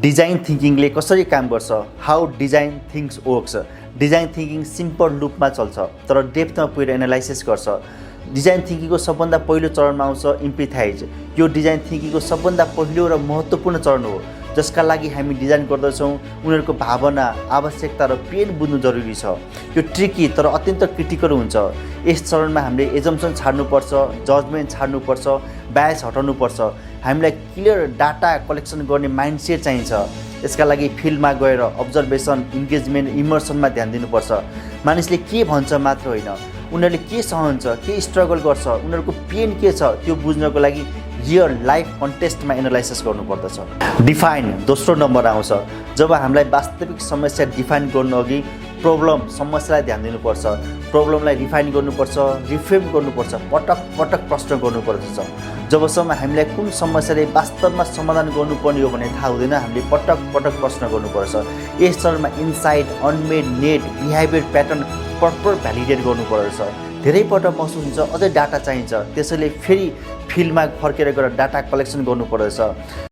Design थिङ्किङले कसरी काम गर्छ, how design thinks works. Design thinking simple लुपमा चल्छ तर डेप्थमा पुगेर एनालाइसिस गर्छ। डिजाइन थिङ्किङको सबभन्दा पहिलो चरणमा आउँछ इम्पिथाइज। यो डिजाइन थिङ्किङको सबभन्दा पहिलो र महत्त्वपूर्ण चरण हो, जसका लागि हामी डिजाइन गर्दछौँ। उनीहरूको भावना, आवश्यकता र पेन बुझ्नु जरुरी छ। यो ट्रिकी तर अत्यन्त क्रिटिकल हुन्छ। यस चरणमा हामीले एजम्सन छाड्नुपर्छ, जजमेन्ट छाड्नुपर्छ, बायस हटाउनुपर्छ। हामीलाई क्लियर डाटा कलेक्सन गर्ने माइन्डसेट चाहिन्छ। यसका लागि फिल्डमा गएर अब्जर्भेसन, इन्गेजमेन्ट, इमर्सनमा ध्यान दिनुपर्छ। मानिसले के भन्छ मात्र होइन, उनीहरूले के सहन्छ, के स्ट्रगल गर्छ, उनीहरूको पेन के छ त्यो बुझ्नको लागि रियल लाइफ कन्टेक्स्टमा एनालाइसिस गर्नुपर्दछ। डिफाइन दोस्रो नम्बर आउँछ। जब हामीलाई वास्तविक समस्या डिफाइन गर्नु अघि प्रब्लम, समस्यालाई ध्यान दिनुपर्छ। प्रब्लमलाई रिफाइन गर्नुपर्छ, रिफ्रेम गर्नुपर्छ, पटक पटक प्रश्न गर्नुपर्दछ। जबसम्म हामीलाई कुन समस्याले वास्तवमा समाधान गर्नुपर्ने हो भने थाहा हुँदैन, हामीले पटक पटक प्रश्न गर्नुपर्छ। यस चरणमा insight, Unmade net, behaviour pattern proper validate गर्नुपर्दछ। धेरै पटक महसुस हुन्छ अझै डाटा चाहिन्छ, त्यसैले फेरि फिल्डमा फर्केर गएर डाटा कलेक्सन गर्नुपर्दछ।